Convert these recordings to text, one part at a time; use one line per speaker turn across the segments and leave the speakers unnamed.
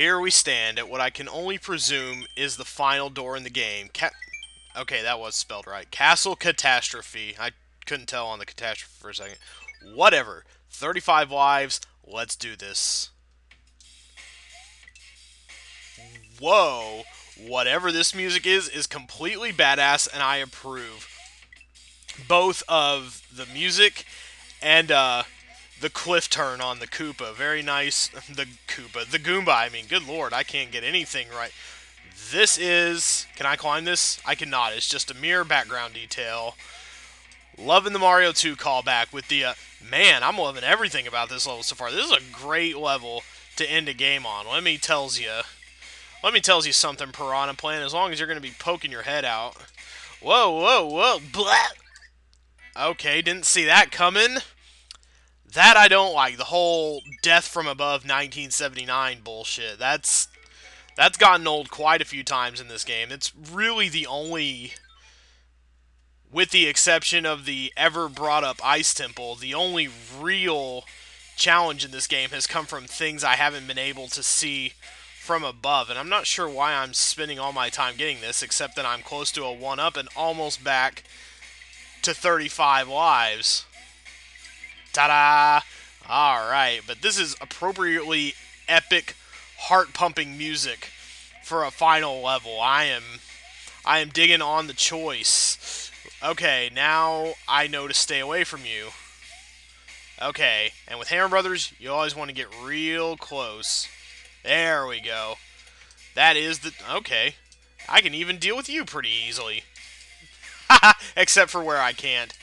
Here we stand at what I can only presume is the final door in the game. Okay, that was spelled right. Castle Catastrophe. I couldn't tell on the catastrophe for a second. Whatever. 35 lives. Let's do this. Whoa. Whatever this music is completely badass, and I approve. Both of the music and the cliff turn on the Koopa. Very nice. The Koopa. The Goomba, I mean. Good lord, I can't get anything right. This is... Can I climb this? I cannot. It's just a mere background detail. Loving the Mario 2 callback with the... man, I'm loving everything about this level so far. This is a great level to end a game on. Let me tells you something, Piranha Plant. As long as you're going to be poking your head out. Whoa, whoa, whoa. Blah! Okay, didn't see that coming. That I don't like. The whole Death from Above 1979 bullshit. That's gotten old quite a few times in this game. It's really the only, with the exception of the ever brought up Ice Temple, the only real challenge in this game has come from things I haven't been able to see from above. And I'm not sure why I'm spending all my time getting this, except that I'm close to a 1-up and almost back to 35 lives. Ta-da! Alright, but this is appropriately epic, heart-pumping music for a final level. I am digging on the choice. Okay, now I know to stay away from you. Okay, and with Hammer Brothers, you always want to get real close. There we go. That is the... Okay. I can even deal with you pretty easily. Except for where I can't.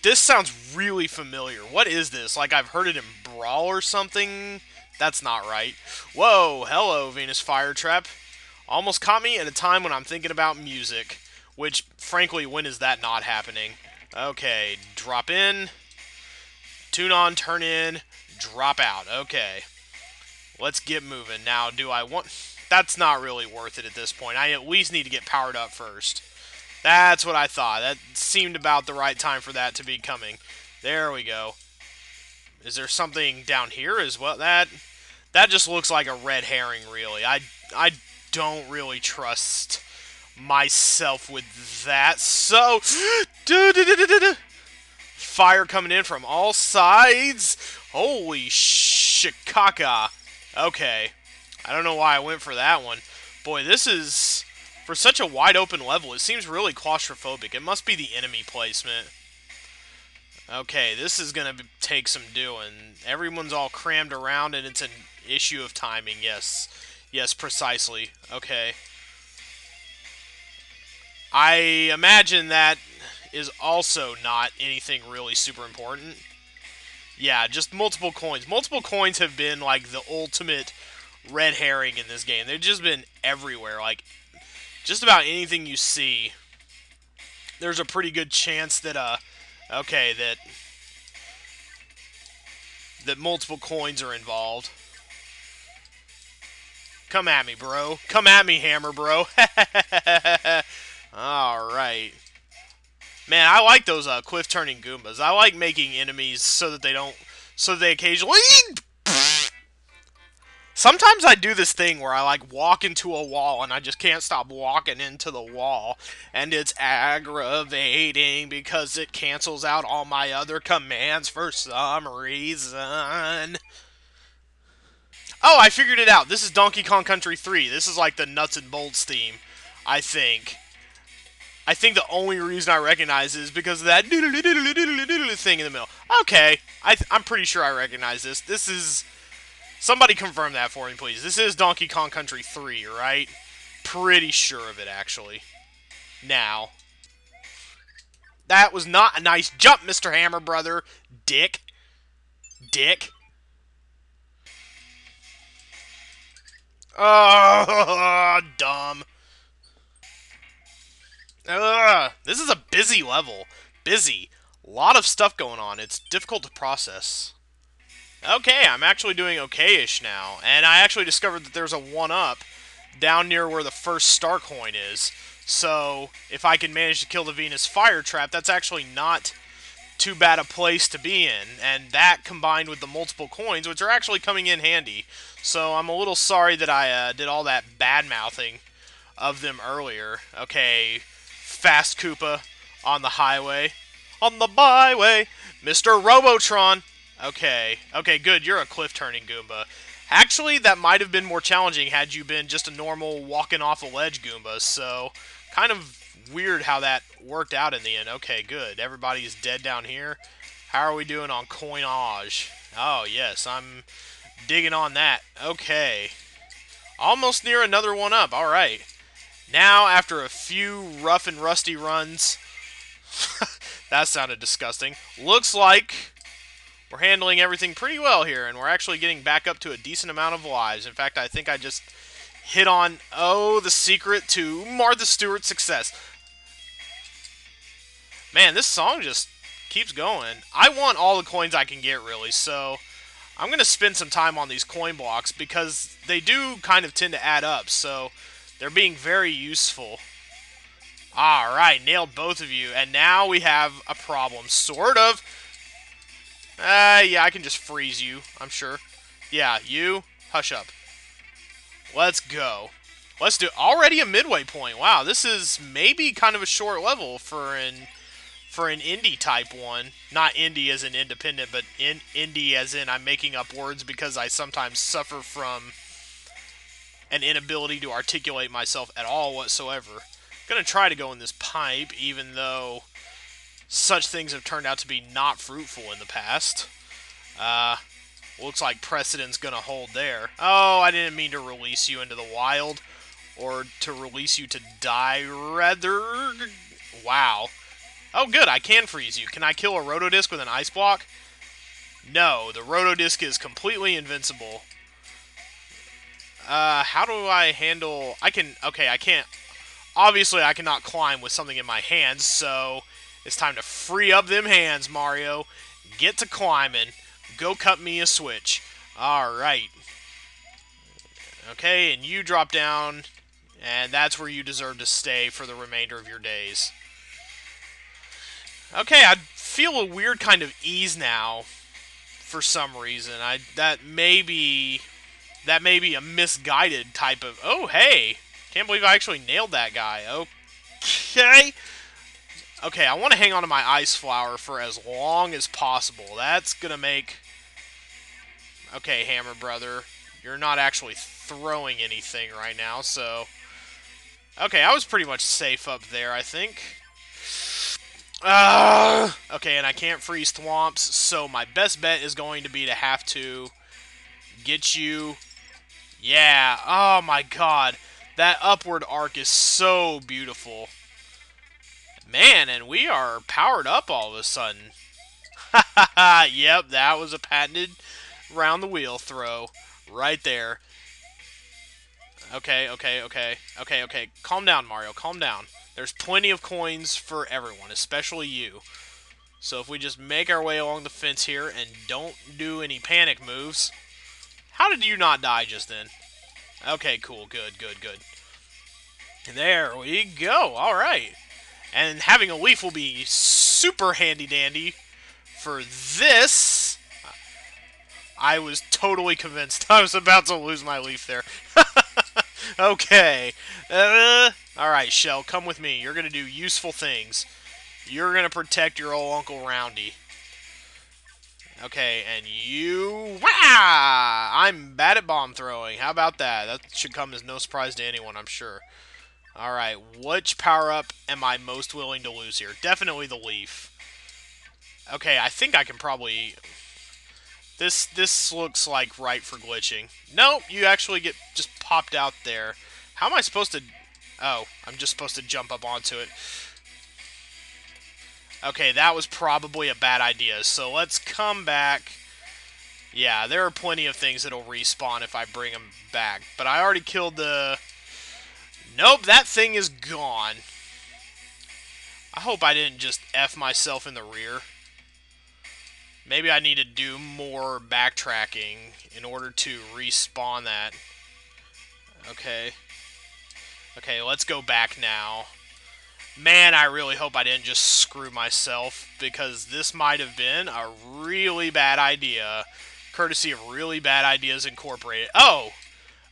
This sounds really familiar. What is this? Like I've heard it in Brawl or something? That's not right. Whoa, hello, Venus Firetrap. Almost caught me at a time when I'm thinking about music. Which, frankly, when is that not happening? Okay, drop in. Tune on, turn in, drop out. Okay. Let's get moving. Now, do I want... That's not really worth it at this point. I at least need to get powered up first. That's what I thought. That seemed about the right time for that to be coming. There we go. Is there something down here as well? That just looks like a red herring, really. I don't really trust myself with that. So, fire coming in from all sides. Holy shikaka. Okay. I don't know why I went for that one. Boy, this is... For such a wide open level, it seems really claustrophobic. It must be the enemy placement. Okay, this is going to take some doing. Everyone's all crammed around, and it's an issue of timing. Yes. Yes, precisely. Okay. I imagine that is also not anything really super important. Yeah, just multiple coins. Multiple coins have been, like, the ultimate red herring in this game. They've just been everywhere. Like, just about anything you see, there's a pretty good chance that, okay, that multiple coins are involved. Come at me, bro. Come at me, Hammer, bro. Alright. Man, I like those, cliff-turning Goombas. I like making enemies so that they occasionally... Sometimes I do this thing where I, like, walk into a wall and I just can't stop walking into the wall. And it's aggravating because it cancels out all my other commands for some reason. Oh, I figured it out. This is Donkey Kong Country 3. This is like the nuts and bolts theme, I think. I think the only reason I recognize it is because of that thing in the middle. Okay, I'm pretty sure I recognize this. This is... Somebody confirm that for me, please. This is Donkey Kong Country 3, right? Pretty sure of it, actually. Now. That was not a nice jump, Mr. Hammer Brother. Dick. Dick. Oh, dumb. This is a busy level. Busy. A lot of stuff going on. It's difficult to process. Okay, I'm actually doing okay-ish now. And I actually discovered that there's a 1-up down near where the first star coin is. So, if I can manage to kill the Venus Fire Trap, that's actually not too bad a place to be in, and that combined with the multiple coins, which are actually coming in handy. So I'm a little sorry that I did all that bad-mouthing of them earlier. Okay, Fast Koopa on the highway. On the byway, Mr. Robotron. Okay, good, you're a cliff-turning Goomba. Actually, that might have been more challenging had you been just a normal walking off a ledge Goomba, so kind of weird how that worked out in the end. Okay, good. Everybody's dead down here. How are we doing on coinage? Oh, yes, I'm digging on that. Okay. Almost near another one up. All right. Now, after a few rough and rusty runs, that sounded disgusting. Looks like we're handling everything pretty well here, and we're actually getting back up to a decent amount of lives. In fact, I think I just hit on, the secret to Martha Stewart's success. Man, this song just keeps going. I want all the coins I can get, really, so I'm going to spend some time on these coin blocks because they do kind of tend to add up, so they're being very useful. Alright, nailed both of you, and now we have a problem, sort of. Yeah, I can just freeze you, I'm sure. Yeah, you, hush up. Let's go. Let's do already a midway point. Wow, this is maybe kind of a short level for an indie type one. Not indie as in independent, but indie as in I'm making up words because I sometimes suffer from an inability to articulate myself at all whatsoever. Gonna try to go in this pipe, even though such things have turned out to be not fruitful in the past. Looks like precedent's gonna hold there. Oh, I didn't mean to release you into the wild. Or to release you to die, rather. Wow. Oh, good, I can freeze you. Can I kill a Rotodisc with an ice block? No, the Rotodisc is completely invincible. How do I handle... Okay, I can't... Obviously, I cannot climb with something in my hands, so it's time to free up them hands, Mario. Get to climbing. Go cut me a switch. Alright. Okay, and you drop down, and that's where you deserve to stay for the remainder of your days. Okay, I feel a weird kind of ease now, for some reason. That may be a misguided type of... Oh, hey! Can't believe I actually nailed that guy. Okay. Okay, I want to hang on to my ice flower for as long as possible. That's gonna make... Okay, Hammer Brother. You're not actually throwing anything right now, so... Okay, I was pretty much safe up there, I think. Okay, and I can't freeze Thwomps, so my best bet is going to be to have to get you... Yeah, oh my god. That upward arc is so beautiful. Man, and we are powered up all of a sudden. Yep, that was a patented round the wheel throw. Right there. Okay. Calm down, Mario, calm down. There's plenty of coins for everyone, especially you. So if we just make our way along the fence here and don't do any panic moves... How did you not die just then? Okay, cool, good. There we go, alright. And having a leaf will be super handy-dandy for this. I was totally convinced I was about to lose my leaf there. Okay. Alright, Shell, come with me. You're going to do useful things. You're going to protect your old Uncle Roundy. Okay, and you... Wah! I'm bad at bomb throwing. How about that? That should come as no surprise to anyone, I'm sure. Alright, which power-up am I most willing to lose here? Definitely the leaf. Okay, I think I can probably... This looks like right for glitching. Nope, you actually get just popped out there. How am I supposed to... Oh, I'm just supposed to jump up onto it. Okay, that was probably a bad idea, so let's come back. Yeah, there are plenty of things that'll respawn if I bring them back. But I already killed the... Nope, that thing is gone. I hope I didn't just F myself in the rear. Maybe I need to do more backtracking in order to respawn that. Okay. Okay, let's go back now. Man, I really hope I didn't just screw myself, because this might have been a really bad idea. Courtesy of Really Bad Ideas Incorporated. Oh!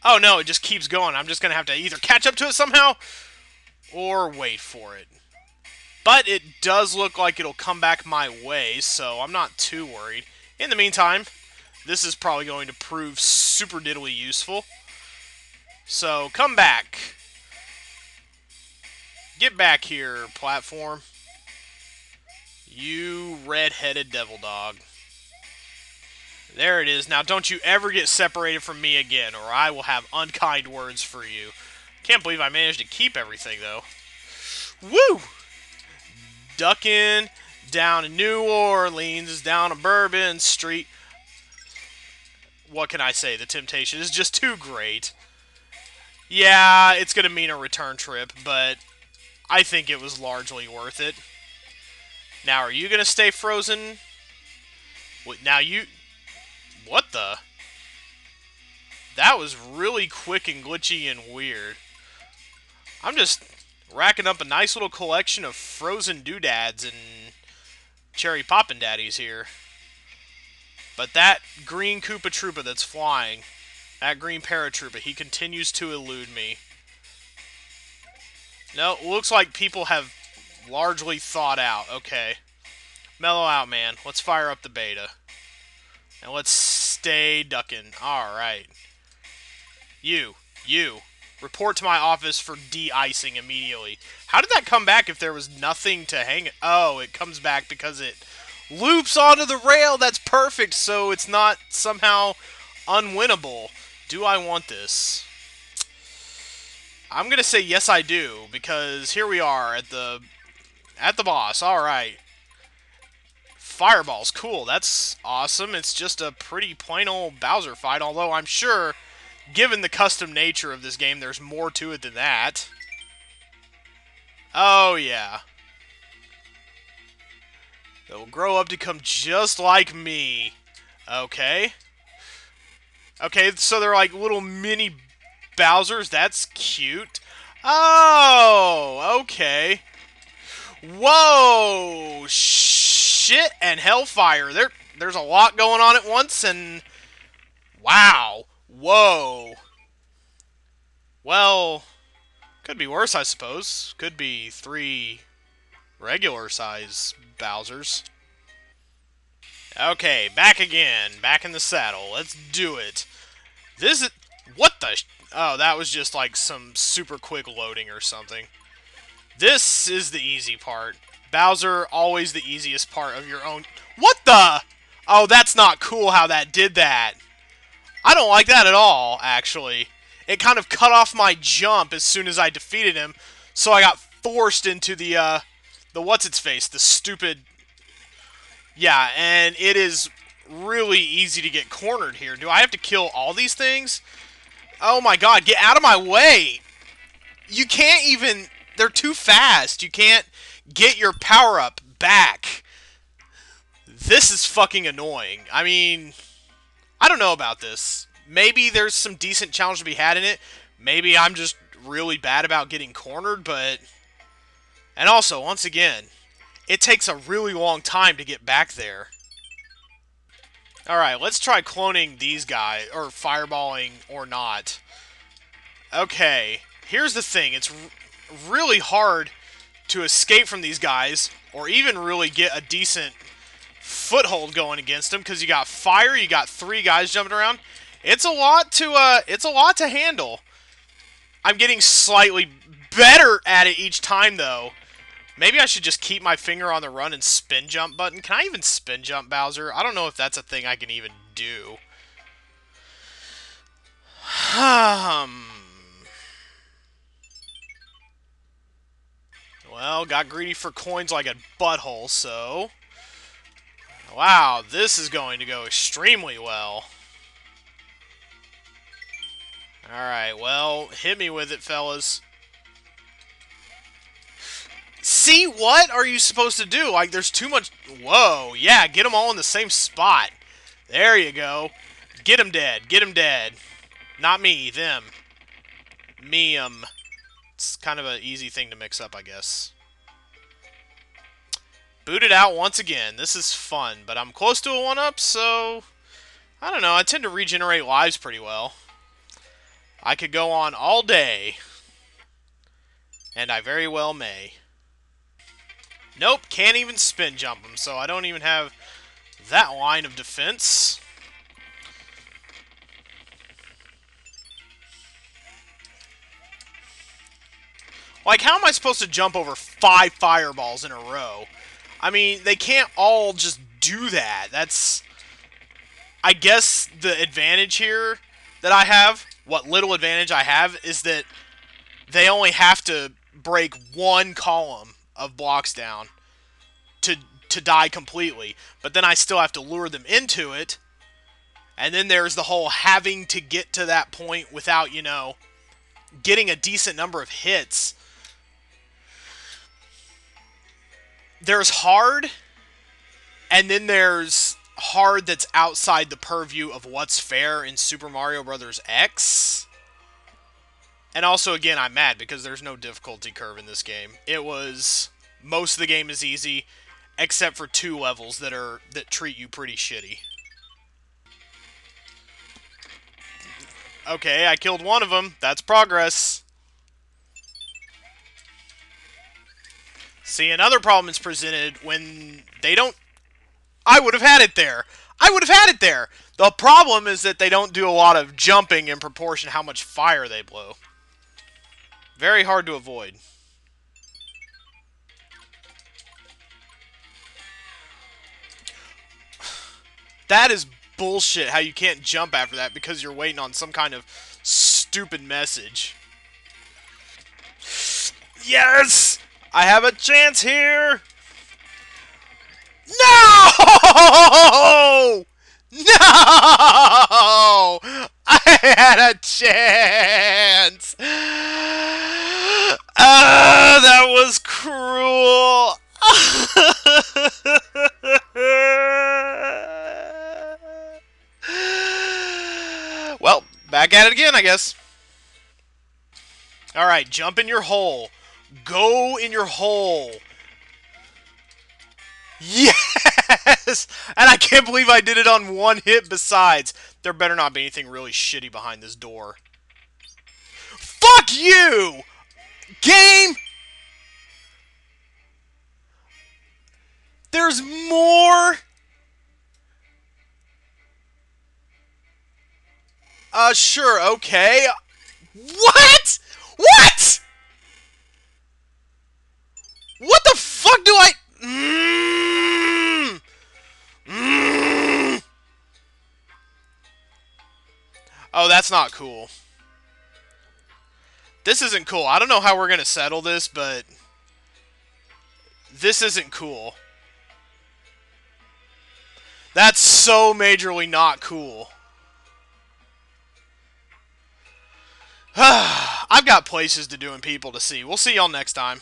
Oh no, it just keeps going. I'm just going to have to either catch up to it somehow, or wait for it. But it does look like it'll come back my way, so I'm not too worried. In the meantime, this is probably going to prove super diddly useful. So, come back. Get back here, platform. You red-headed devil dog. There it is. Now, don't you ever get separated from me again, or I will have unkind words for you. Can't believe I managed to keep everything, though. Woo! Ducking down in New Orleans, down a Bourbon Street. What can I say? The temptation is just too great. Yeah, it's going to mean a return trip, but I think it was largely worth it. Now, are you going to stay frozen? Now you... What the? That was really quick and glitchy and weird. I'm just racking up a nice little collection of frozen doodads and cherry poppin' daddies here. But that green Koopa Troopa that's flying, that green paratroopa, he continues to elude me. No, looks like people have largely thought out. Okay. Mellow out, man. Let's fire up the beta. And let's stay ducking. Alright. You. Report to my office for de-icing immediately. How did that come back if there was nothing to hang it? Oh, it comes back because it loops onto the rail. That's perfect, so it's not somehow unwinnable. Do I want this? I'm going to say yes I do, because here we are at the boss. Alright. Fireballs. Cool. That's awesome. It's just a pretty plain old Bowser fight, although I'm sure, given the custom nature of this game, there's more to it than that. Oh, yeah. They'll grow up to come just like me. Okay. Okay, so they're like little mini Bowsers. That's cute. Oh, okay. Whoa! Shit and hellfire. There's a lot going on at once, and... Wow. Whoa. Well, could be worse, I suppose. Could be 3 regular-size Bowsers. Okay, back again. Back in the saddle. Let's do it. This is... What the... Oh, that was just like some super quick loading or something. This is the easy part. Bowser, always the easiest part of your own... What the... Oh, that's not cool how that did that. I don't like that at all, actually. It kind of cut off my jump as soon as I defeated him, so I got forced into the what's-its-face, the stupid... Yeah, and it is really easy to get cornered here. Do I have to kill all these things? Oh my god, get out of my way! You can't even... They're too fast. You can't get your power-up back. This is fucking annoying. I mean, I don't know about this. Maybe there's some decent challenge to be had in it. Maybe I'm just really bad about getting cornered, but... And also, once again, it takes a really long time to get back there. Alright, let's try cloning these guys, or fireballing or not. Okay, here's the thing. It's really hard to escape from these guys, or even really get a decent foothold going against them, because you got fire, you got 3 guys jumping around. It's a lot to handle. I'm getting slightly better at it each time, though. Maybe I should just keep my finger on the run and spin jump button. Can I even spin jump Bowser? I don't know if that's a thing I can even do. Well, got greedy for coins like a butthole, so... Wow, this is going to go extremely well. Alright, well, hit me with it, fellas. See, what are you supposed to do? Like, there's too much... Whoa, yeah, get them all in the same spot. There you go. Get them dead, get them dead. Not me, them. Me-em. It's kind of an easy thing to mix up, I guess. Booted out once again. This is fun, but I'm close to a 1-up, so I don't know. I tend to regenerate lives pretty well. I could go on all day, and I very well may. Nope, can't even spin jump him, so I don't even have that line of defense. Like, how am I supposed to jump over 5 fireballs in a row? I mean, they can't all just do that. That's, I guess, the advantage here that I have, what little advantage I have, is that they only have to break one column of blocks down to die completely. But then I still have to lure them into it. And then there's the whole having to get to that point without, you know, getting a decent number of hits. There's hard, and then there's hard that's outside the purview of what's fair in Super Mario Bros. X. And also, again, I'm mad because there's no difficulty curve in this game. It was... Most of the game is easy, except for 2 levels that treat you pretty shitty. Okay, I killed one of them. That's progress. See, another problem is presented when they don't... I would have had it there. I would have had it there. The problem is that they don't do a lot of jumping in proportion to how much fire they blow. Very hard to avoid. That is bullshit how you can't jump after that because you're waiting on some kind of stupid message. Yes! I have a chance here! No! No! I had a chance! That was cruel! Well, back at it again, I guess. Alright, jump in your hole. Go in your hole. Yes! And I can't believe I did it on 1 hit besides. There better not be anything really shitty behind this door. Fuck you! Game! There's more? Sure, okay. What? What? What the fuck do I... Oh, that's not cool. This isn't cool. I don't know how we're gonna settle this, but... This isn't cool. That's so majorly not cool. I've got places to do and people to see. We'll see y'all next time.